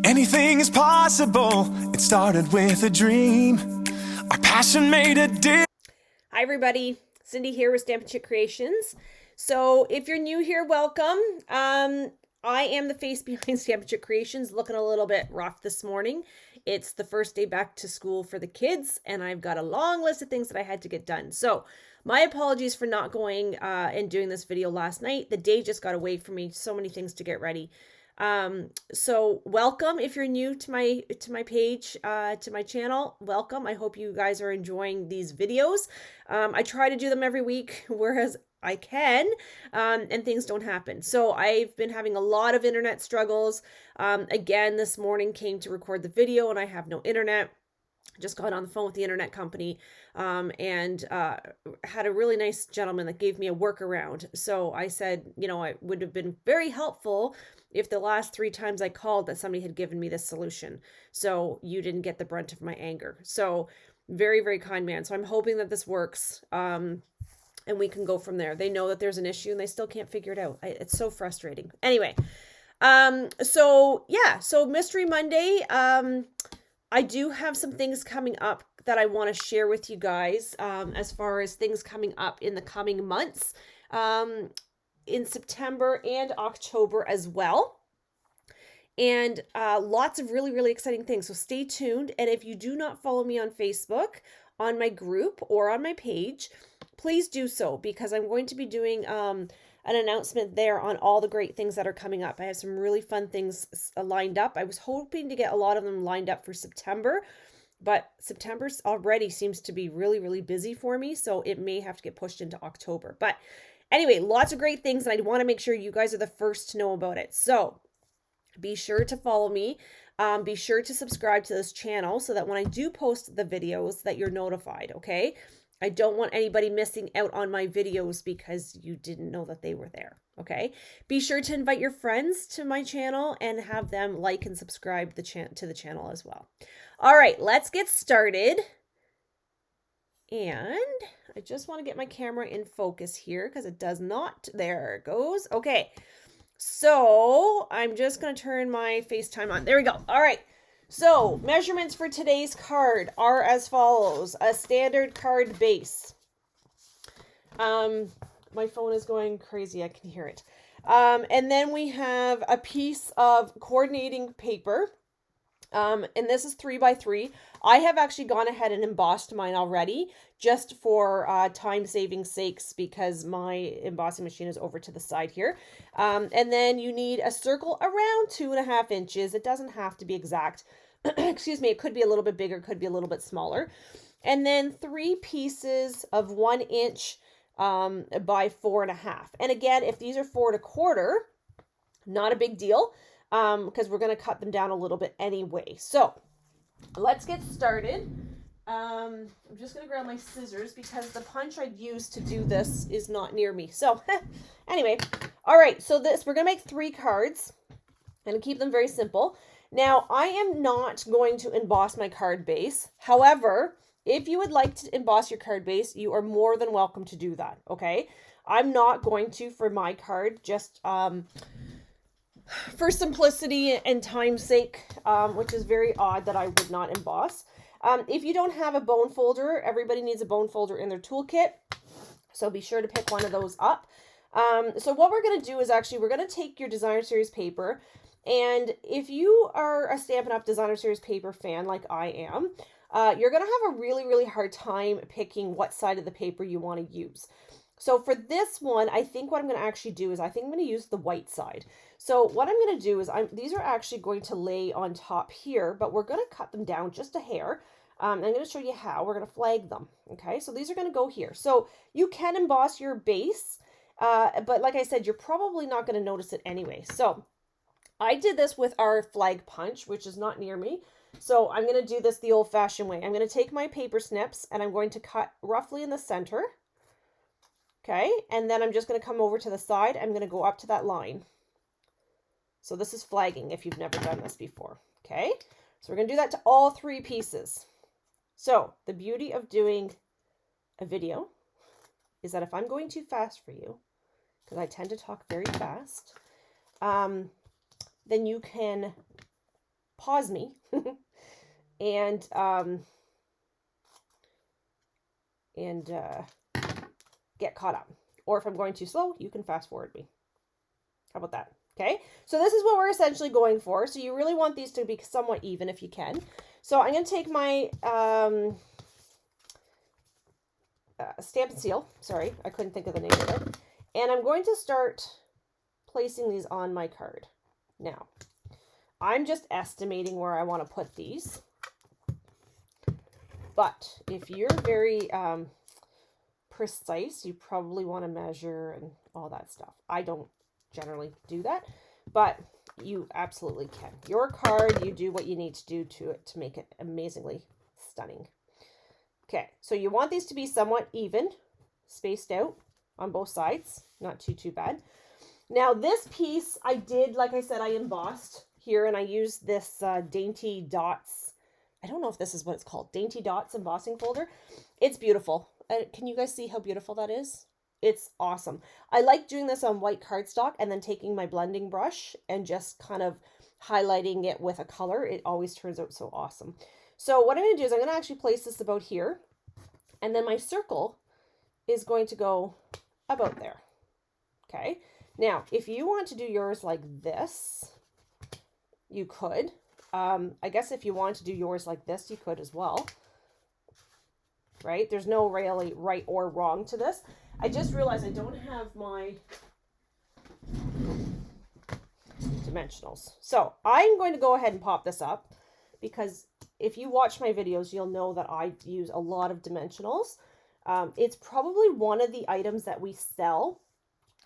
Anything is possible. It started with a dream. Our passion made a difference. Hi everybody, Cindy here with Stampin' Chick Creations. So if you're new here, welcome. I am the face behind Stampin' Chick Creations, looking a little bit rough this morning. It's the first day back to school for the kids, and I've got a long list of things that I had to get done. So my apologies for not going and doing this video last night. The day just got away from me, so many things to get ready. So welcome if you're new to my page, to my channel. Welcome. I hope you guys are enjoying these videos. I try to do them every week, whereas I can, and things don't happen. So I've been having a lot of internet struggles. Again, this morning came to record the video and I have no internet. Just got on the phone with the internet company and had a really nice gentleman that gave me a workaround. So I said, you know, it would have been very helpful if the last 3 times I called that somebody had given me this solution. So you didn't get the brunt of my anger. So very, very kind man. So I'm hoping that this works and we can go from there. They know that there's an issue and they still can't figure it out. It's so frustrating. Anyway, so yeah, so Mystery Monday. I do have some things coming up that I want to share with you guys as far as things coming up in the coming months in September and October as well. And lots of really, really exciting things. So stay tuned. And if you do not follow me on Facebook, on my group, or on my page, please do so, because I'm going to be doing an announcement there on all the great things that are coming up. I have some really fun things lined up. I was hoping to get a lot of them lined up for September, but September already seems to be really, really busy for me, so it may have to get pushed into October. But anyway, lots of great things, and I want to make sure you guys are the first to know about it. So be sure to follow me. Be sure to subscribe to this channel so that when I do post the videos that you're notified, okay? I don't want anybody missing out on my videos because you didn't know that they were there, okay? Be sure to invite your friends to my channel and have them like and subscribe to the channel as well. All right, let's get started. And I just want to get my camera in focus here because it does not. There it goes. Okay, so I'm just going to turn my FaceTime on. There we go. All right. So, measurements for today's card are as follows. A standard card base. My phone is going crazy. I can hear it. And then we have a piece of coordinating paper. And this is 3x3. I have actually gone ahead and embossed mine already, just for time-saving sakes, because my embossing machine is over to the side here. And then you need a circle around 2.5 inches. It doesn't have to be exact. Excuse me, it could be a little bit bigger, could be a little bit smaller. And then 3 pieces of 1 inch by 4.5. And again, if these are 4 1/4, not a big deal, because we're going to cut them down a little bit anyway. So let's get started. I'm just going to grab my scissors because the punch I'd use to do this is not near me. So anyway, all right, so we're going to make 3 cards and keep them very simple. Now, I am not going to emboss my card base. However, if you would like to emboss your card base, you are more than welcome to do that, okay? I'm not going to for my card, just for simplicity and time's sake, which is very odd that I would not emboss. If you don't have a bone folder, everybody needs a bone folder in their toolkit, so be sure to pick one of those up. So what we're going to do is actually we're going to take your Designer Series paper. And if you are a Stampin' Up! Designer Series paper fan like I am, you're going to have a really, really hard time picking what side of the paper you want to use. So for this one, I think what I'm going to actually do is I think I'm going to use the white side. So what I'm going to do is these are actually going to lay on top here, but we're going to cut them down just a hair. I'm going to show you how. We're going to flag them. Okay, so these are going to go here. So you can emboss your base, but like I said, you're probably not going to notice it anyway. So I did this with our flag punch, which is not near me. So I'm going to do this the old-fashioned way. I'm going to take my paper snips and I'm going to cut roughly in the center. Okay, and then I'm just going to come over to the side. I'm going to go up to that line. So this is flagging if you've never done this before. Okay, so we're going to do that to all 3 pieces. So the beauty of doing a video is that if I'm going too fast for you, because I tend to talk very fast, then you can pause me and get caught up. Or if I'm going too slow, you can fast forward me. How about that? Okay, so this is what we're essentially going for. So you really want these to be somewhat even if you can. So I'm going to take my stamp and seal. Sorry, I couldn't think of the name of it. And I'm going to start placing these on my card. Now, I'm just estimating where I want to put these. But if you're very precise, you probably want to measure and all that stuff. I don't generally do that, but you absolutely can. Your card, you do what you need to do to it to make it amazingly stunning. Okay, so you want these to be somewhat even, spaced out on both sides, not too bad. Now this piece I did, like I said, I embossed here, and I used this Dainty Dots. I don't know if this is what it's called, Dainty Dots embossing folder. It's beautiful. Can you guys see how beautiful that is? It's awesome. I like doing this on white cardstock and then taking my blending brush and just kind of highlighting it with a color. It always turns out so awesome. So what I'm going to do is I'm going to actually place this about here, and then my circle is going to go about there. Okay. Now, if you want to do yours like this, you could. I guess if you want to do yours like this, you could as well. Right? There's no really right or wrong to this. I just realized I don't have my dimensionals. So I'm going to go ahead and pop this up, because if you watch my videos, you'll know that I use a lot of dimensionals. It's probably one of the items that we sell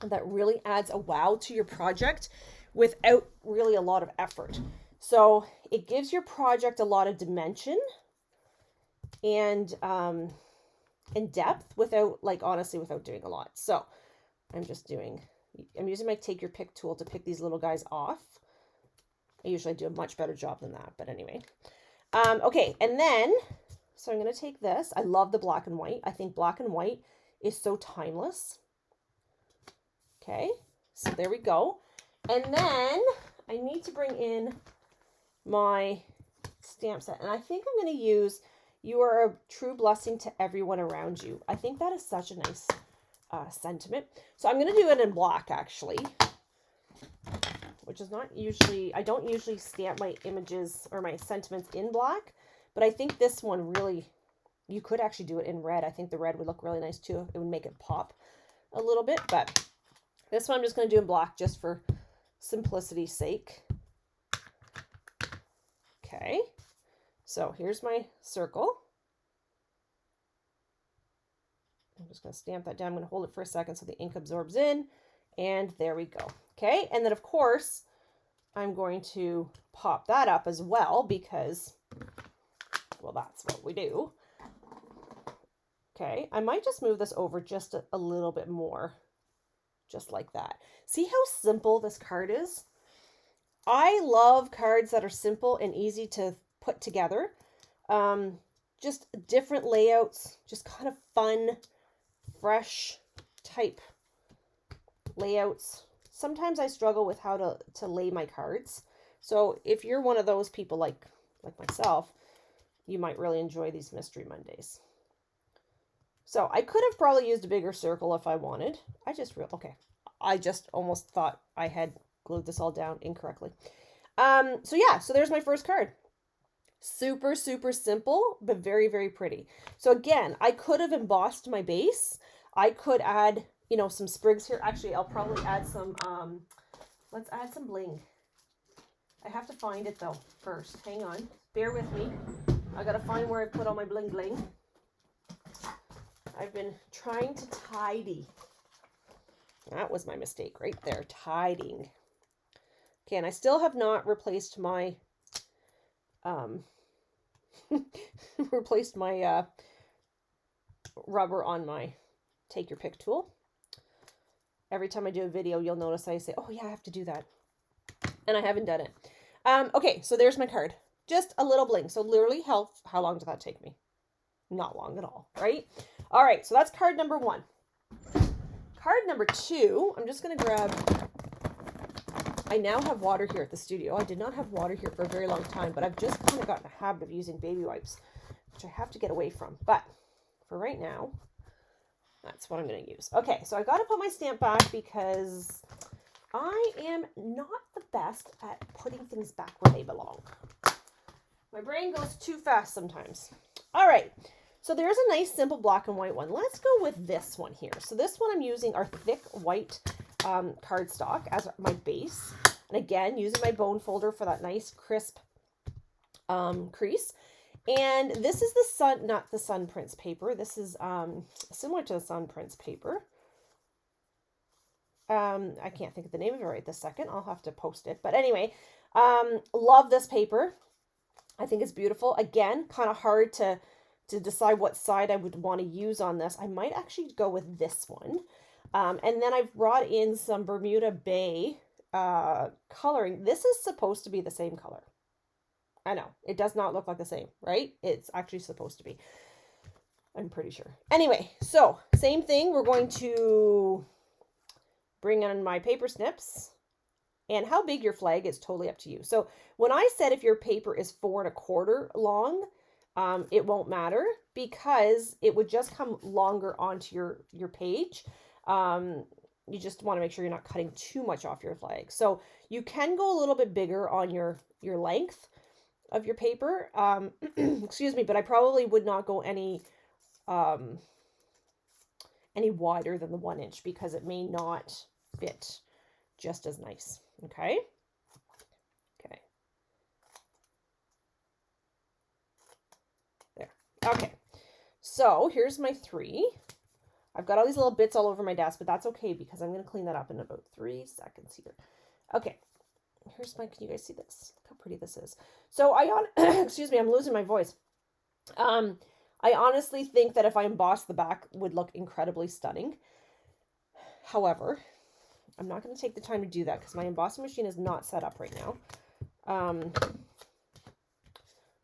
that really adds a wow to your project without really a lot of effort. So it gives your project a lot of dimension and depth without, like, honestly, without doing a lot. So I'm using my take your pick tool to pick these little guys off. I usually do a much better job than that, but anyway. Okay, and then, so I'm going to take this. I love the black and white. I think black and white is so timeless. Okay, so there we go. And then I need to bring in my stamp set. And I think I'm going to use "You are a true blessing to everyone around you." I think that is such a nice sentiment. So I'm going to do it in black, actually, which is not usually, I don't usually stamp my images or my sentiments in black, but I think this one really, you could actually do it in red. I think the red would look really nice too. It would make it pop a little bit, but this one I'm just going to do in black just for simplicity's sake. Okay, so here's my circle. I'm just going to stamp that down. I'm going to hold it for a second so the ink absorbs in, and there we go. Okay, and then of course I'm going to pop that up as well, because, well, that's what we do. Okay, I might just move this over just a little bit more, just like that. See how simple this card is? I love cards that are simple and easy to put together. Just different layouts, just kind of fun, fresh type layouts. Sometimes I struggle with how to lay my cards. So if you're one of those people like myself, you might really enjoy these Mystery Mondays. So I could have probably used a bigger circle if I wanted. I just almost thought I had glued this all down incorrectly. So yeah, so there's my first card. Super, super simple, but very, very pretty. So again, I could have embossed my base. I could add, you know, some sprigs here. Actually, I'll probably add some, let's add some bling. I have to find it though first. Hang on. Bear with me. I gotta find where I put all my bling bling. I've been trying to tidy. That was my mistake right there. Tidying. Okay, and I still have not replaced my rubber on my take your pick tool. Every time I do a video, you'll notice I say, oh yeah, I have to do that. And I haven't done it. Okay, so there's my card. Just a little bling. So literally, how long did that take me? Not long at all, right? All right, so that's card number 1. Card number 2, I'm just going to grab I now have water here at the studio. I did not have water here for a very long time, but I've just kind of gotten a habit of using baby wipes, which I have to get away from. But for right now, that's what I'm going to use. Okay, so I got to put my stamp back because I am not the best at putting things back where they belong. My brain goes too fast sometimes. All right, so there's a nice simple black and white one. Let's go with this one here. So this one I'm using our thick white cardstock as my base. And again, using my bone folder for that nice crisp crease. And this is not the Sun Prince paper. This is similar to the Sun Prince paper. I can't think of the name of it right this second. I'll have to post it. But anyway, love this paper. I think it's beautiful. Again, kind of hard to decide what side I would want to use on this. I might actually go with this one. And then I've brought in some Bermuda Bay coloring. This is supposed to be the same color. I know, it does not look like the same, right? It's actually supposed to be. I'm pretty sure. Anyway, so same thing. We're going to bring in my paper snips. And how big your flag is totally up to you. So when I said if your paper is 4 1/4 long, it won't matter because it would just come longer onto your page. You just want to make sure you're not cutting too much off your flag. So you can go a little bit bigger on your length of your paper. Excuse me, but I probably would not go any wider than the 1 inch because it may not fit just as nice. Okay. Okay. There. Okay. So here's my 3. I've got all these little bits all over my desk, but that's okay because I'm going to clean that up in about 3 seconds here. Okay. Here's my, can you guys see this? Look how pretty this is. So excuse me, I'm losing my voice. I honestly think that if I embossed the back would look incredibly stunning. However, I'm not going to take the time to do that because my embossing machine is not set up right now.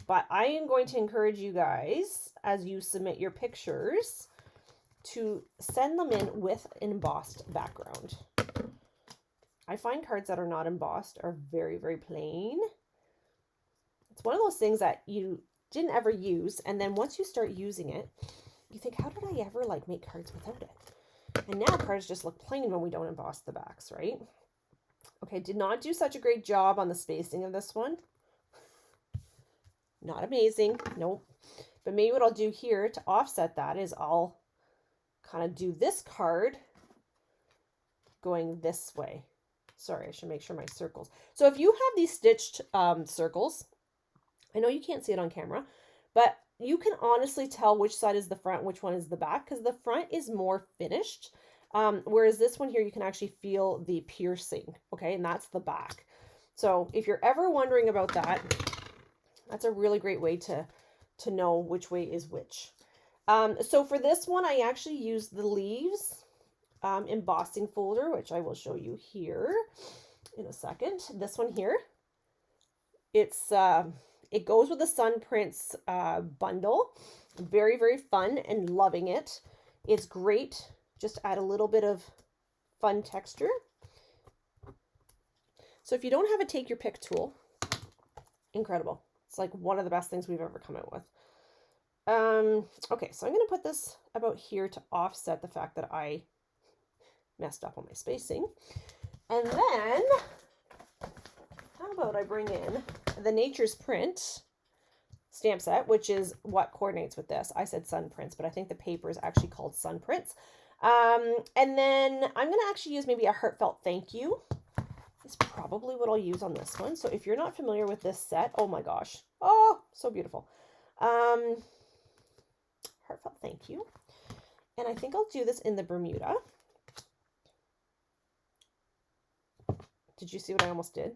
But I am going to encourage you guys, as you submit your pictures, to send them in with an embossed background. I find cards that are not embossed are very, very plain. It's one of those things that you didn't ever use, and then once you start using it, you think, how did I ever make cards without it? And now cards just look plain when we don't emboss the backs, right? Okay, did not do such a great job on the spacing of this one. Not amazing, nope. But maybe what I'll do here to offset that is I'll kind of do this card going this way. Sorry, I should make sure my circles. So if you have these stitched circles, I know you can't see it on camera, but you can honestly tell which side is the front, which one is the back, because the front is more finished. Whereas this one here, you can actually feel the piercing, okay? And that's the back. So if you're ever wondering about that, that's a really great way to know which way is which. So for this one, I actually used the leaves embossing folder, which I will show you here in a second. This one here, it goes with the Sun Prince bundle. Very, very fun and loving it. It's great. Just add a little bit of fun texture. So if you don't have a take your pick tool, incredible. It's like one of the best things we've ever come out with. Okay, so I'm going to put this about here to offset the fact that I messed up on my spacing. And then, how about I bring in the Nature's Print stamp set, which is what coordinates with this. I said Sun Prince, but I think the paper is actually called Sun Prince. And then I'm going to actually use maybe a heartfelt thank you. Is probably what I'll use on this one. So if you're not familiar with this set, oh my gosh. Oh, so beautiful. Heartfelt thank you. And I think I'll do this in the Bermuda. Did you see what I almost did?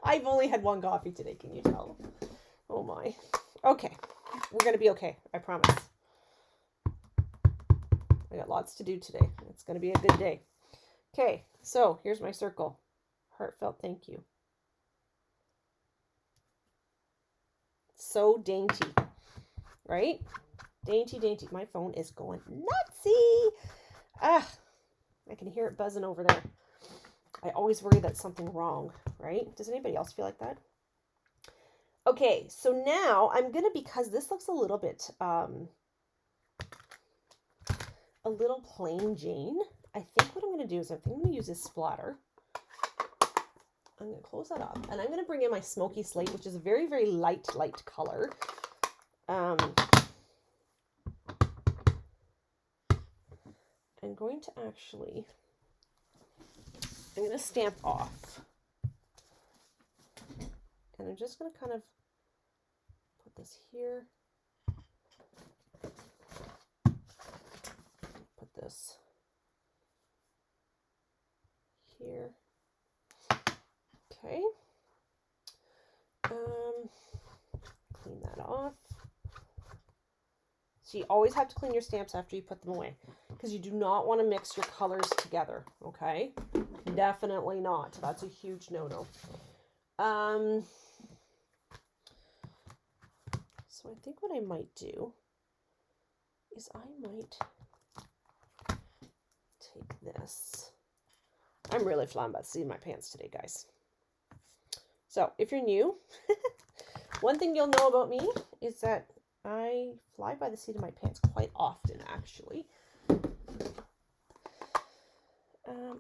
I've only had one coffee today, can you tell? Oh my. Okay. We're going to be okay. I promise. I got lots to do today. It's going to be a good day. Okay. So here's my circle. Heartfelt thank you. So dainty, right? Dainty, dainty. My phone is going nutsy. Ah, I can hear it buzzing over there. I always worry that something wrong, right? Does anybody else feel like that? Okay, so now I'm gonna, because this looks a little bit a little plain Jane, I think what I'm gonna do is I think I'm gonna use this splatter. I'm gonna close that up, and I'm gonna bring in my smoky slate, which is a very, very light color. I'm going to actually, I'm gonna stamp off, and I'm just gonna kind of put this here, put this here. Okay. Clean that off. So you always have to clean your stamps after you put them away, because you do not want to mix your colors together, okay? Definitely not. That's a huge no-no. So I think what I might do is I might take this. I'm really flying by the seat of my pants today, guys. So if you're new, one thing you'll know about me is that I fly by the seat of my pants quite often, actually.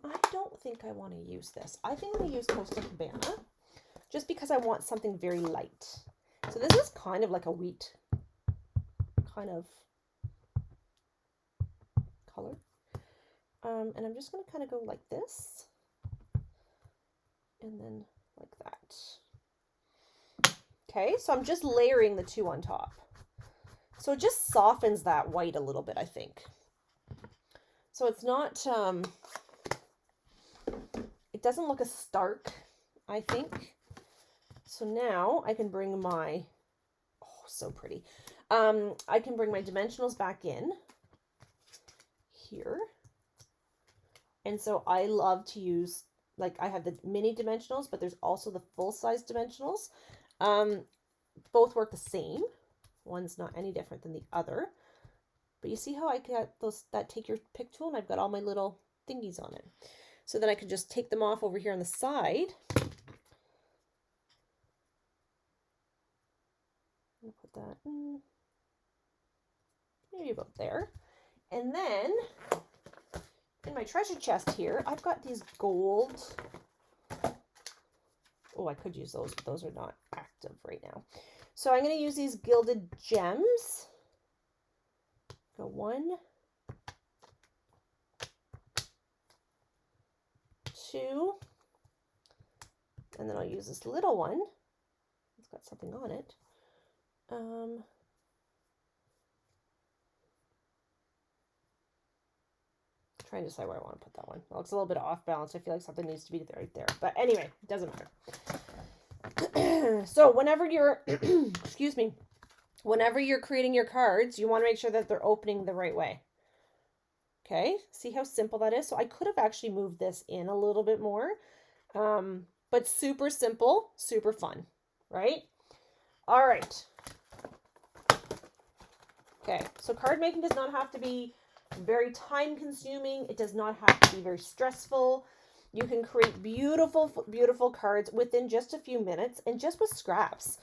I don't think I want to use this. I think I'm going to use Costa Cabana, just because I want something very light. So this is kind of like a wheat kind of color. And I'm just going to kind of go like this, and then like that. Okay, so I'm just layering the two on top. So it just softens that white a little bit, I think. So it's not, it doesn't look as stark, I think. So now I can bring my, oh, so pretty. I can bring my dimensionals back in here. And so I love to use, like, I have the mini dimensionals, but there's also the full-size dimensionals. Both work the same. One's not any different than the other. But you see how I got those, that take your pick tool, and I've got all my little thingies on it. So then I can just take them off over here on the side. I'm gonna put that in, maybe about there. And then in my treasure chest here, I've got these gold. Oh, I could use those, but those are not active right now. So I'm going to use these gilded gems. Go 1, 2, and then I'll use this little one. It's got something on it. Trying to decide where I want to put that one. It looks a little bit off balance. I feel like something needs to be right there. But anyway, it doesn't matter. So whenever you're, excuse me, whenever you're creating your cards, you want to make sure that they're opening the right way. Okay, see how simple that is? So I could have actually moved this in a little bit more, but super simple, super fun, right? All right. Okay, so card making does not have to be very time consuming. It does not have to be very stressful. You can create beautiful, beautiful cards within just a few minutes and just with scraps.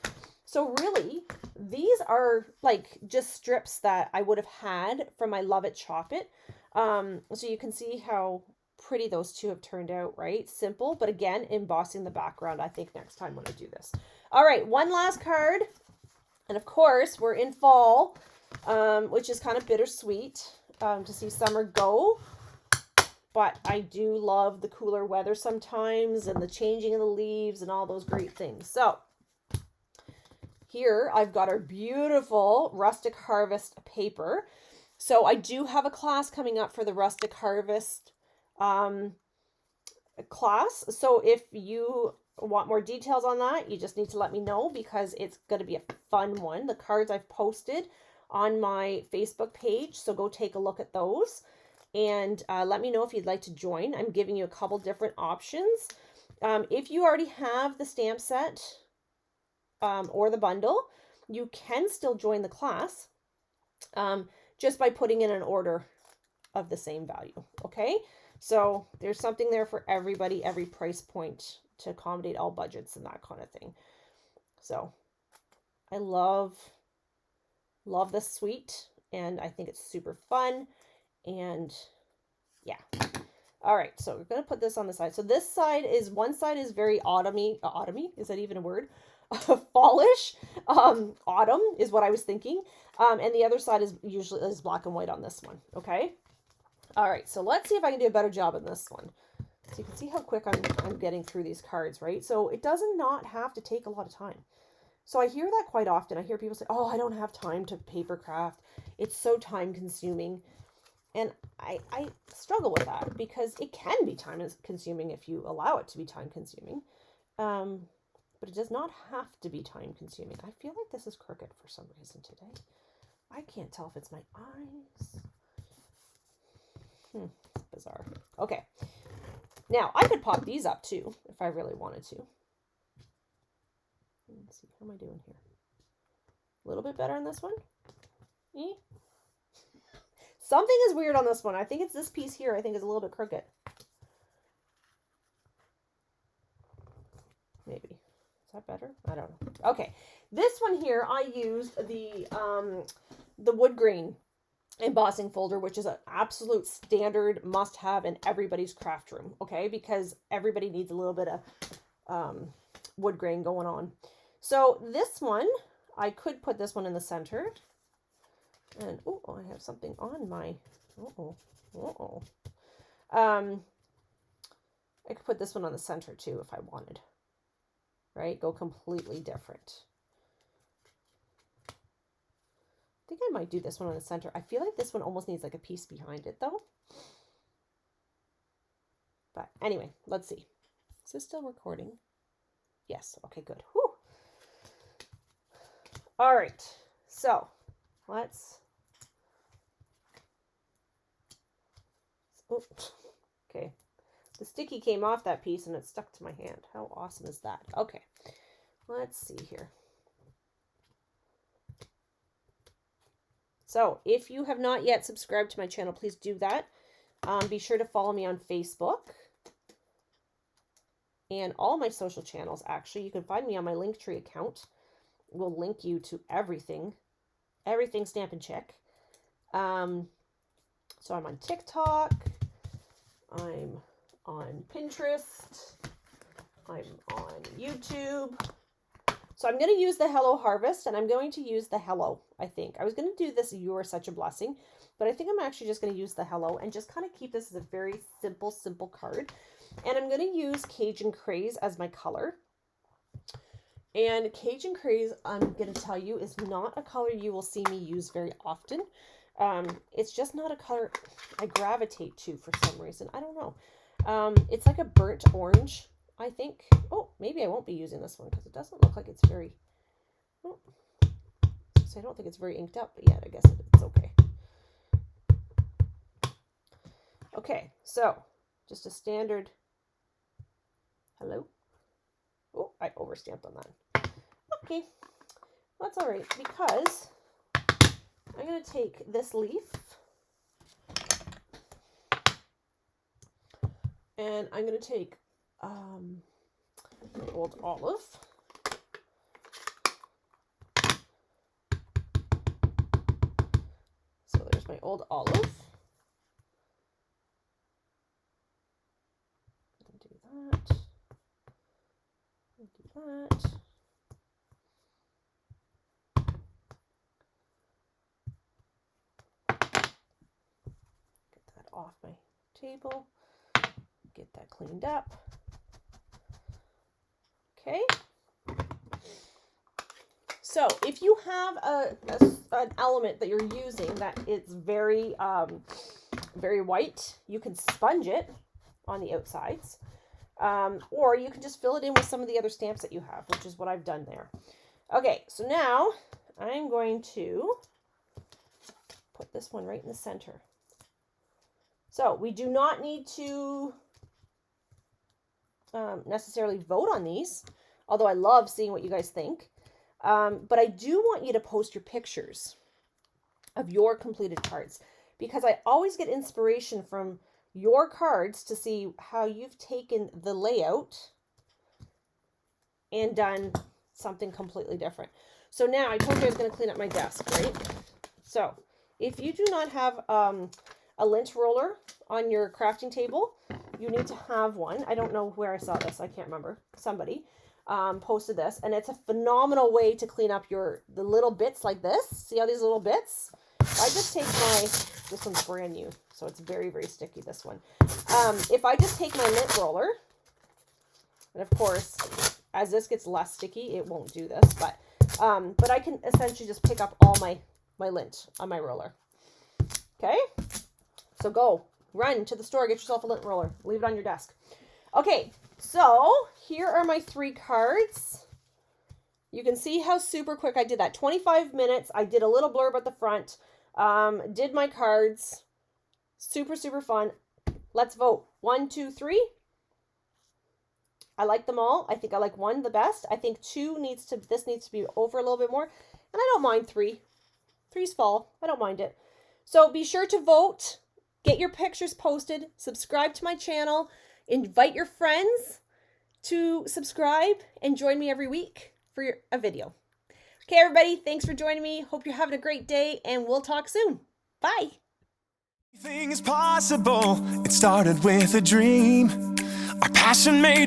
So really, these are like just strips that I would have had from my Love It, Chop It. So you can see how pretty those two have turned out, right? Simple, but again, embossing the background, I think, next time when I do this. All right, one last card. And of course, we're in fall, which is kind of bittersweet to see summer go. But I do love the cooler weather sometimes and the changing of the leaves and all those great things. So here I've got our beautiful Rustic Harvest paper. So I do have a class coming up for the Rustic Harvest class. So if you want more details on that, you just need to let me know, because it's going to be a fun one. The cards I've posted on my Facebook page, so go take a look at those. And let me know if you'd like to join. I'm giving you a couple different options. If you already have the stamp set or the bundle, you can still join the class just by putting in an order of the same value. Okay, So there's something there for everybody, every price point, to accommodate all budgets and that kind of thing. So I love this suite, and I think it's super fun. And yeah. All right, so we're going to put this on the side. So this side is, one side is very autumny. Autumny? Is that even a word? Fallish. Autumn is what I was thinking. And the other side is usually black and white on this one. Okay. All right, so let's see if I can do a better job in this one. So you can see how quick I'm getting through these cards, right? So it does not have to take a lot of time. So I hear that quite often. I hear people say, oh, I don't have time to paper craft. It's so time consuming. And I struggle with that, because it can be time consuming if you allow it to be time consuming. But it does not have to be time consuming. I feel like this is crooked for some reason today. I can't tell if it's my eyes. Bizarre. Okay. Now, I could pop these up too, if I really wanted to. Let's see, how am I doing here? A little bit better on this one? Something is weird on this one. I think it's this piece here. I think is a little bit crooked. Maybe. Is that better? I don't know. Okay. This one here, I used the wood grain embossing folder, which is an absolute standard must-have in everybody's craft room. Okay, because everybody needs a little bit of wood grain going on. So this one, I could put this one in the center. And, oh, I have something on my, I could put this one on the center too if I wanted, right? Go completely different. I think I might do this one on the center. I feel like this one almost needs like a piece behind it though. But anyway, let's see. Is this still recording? Yes. Okay, good. Whew. All right. So let's, okay. The sticky came off that piece and it stuck to my hand. How awesome is that? Okay. Let's see here. So if you have not yet subscribed to my channel, please do that. Be sure to follow me on Facebook and all my social channels. Actually, you can find me on my Linktree account. We'll link you to everything Stampin' Chick. So I'm on TikTok. I'm on Pinterest. I'm on YouTube. So I'm going to use the Hello Harvest, and I'm going to use the Hello, I think. I was going to do this You Are Such a Blessing, but I think I'm actually just going to use the Hello and just kind of keep this as a very simple card. And I'm going to use Cajun Craze as my color. And Cajun Craze, I'm going to tell you, is not a color you will see me use very often. It's just not a color I gravitate to for some reason. I don't know. It's like a burnt orange, I think. Oh, maybe I won't be using this one because it doesn't look like it's very, oh, so I don't think it's very inked up, but yet I guess it's okay. Okay, so just a standard hello. Oh, I overstamped on that. Okay, that's all right, because I'm going to take this leaf and I'm going to take old olive. So there's my old olive. Do that. Do that. Get that off my table. Get that cleaned up. Okay. So if you have an element that you're using that is very very white, you can sponge it on the outsides, or you can just fill it in with some of the other stamps that you have, which is what I've done there. Okay, so now I'm going to put this one right in the center. So we do not need to necessarily vote on these, although I love seeing what you guys think. But I do want you to post your pictures of your completed cards, because I always get inspiration from your cards to see how you've taken the layout and done something completely different. So now I told you I was going to clean up my desk, right? So if you do not have a lint roller on your crafting table, you need to have one. I don't know where I saw this. I can't remember. Somebody posted this, and it's a phenomenal way to clean up the little bits like this. See how these little bits? I just take this one's brand new, so it's very, very sticky, this one. If I just take my lint roller, and of course, as this gets less sticky, it won't do this, but I can essentially just pick up all my lint on my roller. Okay? So go, run to the store, get yourself a lint roller, leave it on your desk. Okay, so here are my 3 cards. You can see how super quick I did that. 25 minutes. I did a little blurb at the front. Did my cards. Super, super fun. Let's vote. 1, 2, 3. I like them all. I think I like 1 the best. I think 2 needs to be over a little bit more. And I don't mind 3. 3's fall. I don't mind it. So be sure to vote. Get your pictures posted. Subscribe to my channel. Invite your friends to subscribe and join me every week for a video. Okay, everybody, thanks for joining me. Hope you're having a great day, and we'll talk soon. Bye. Anything is possible. It started with a dream. Our passion made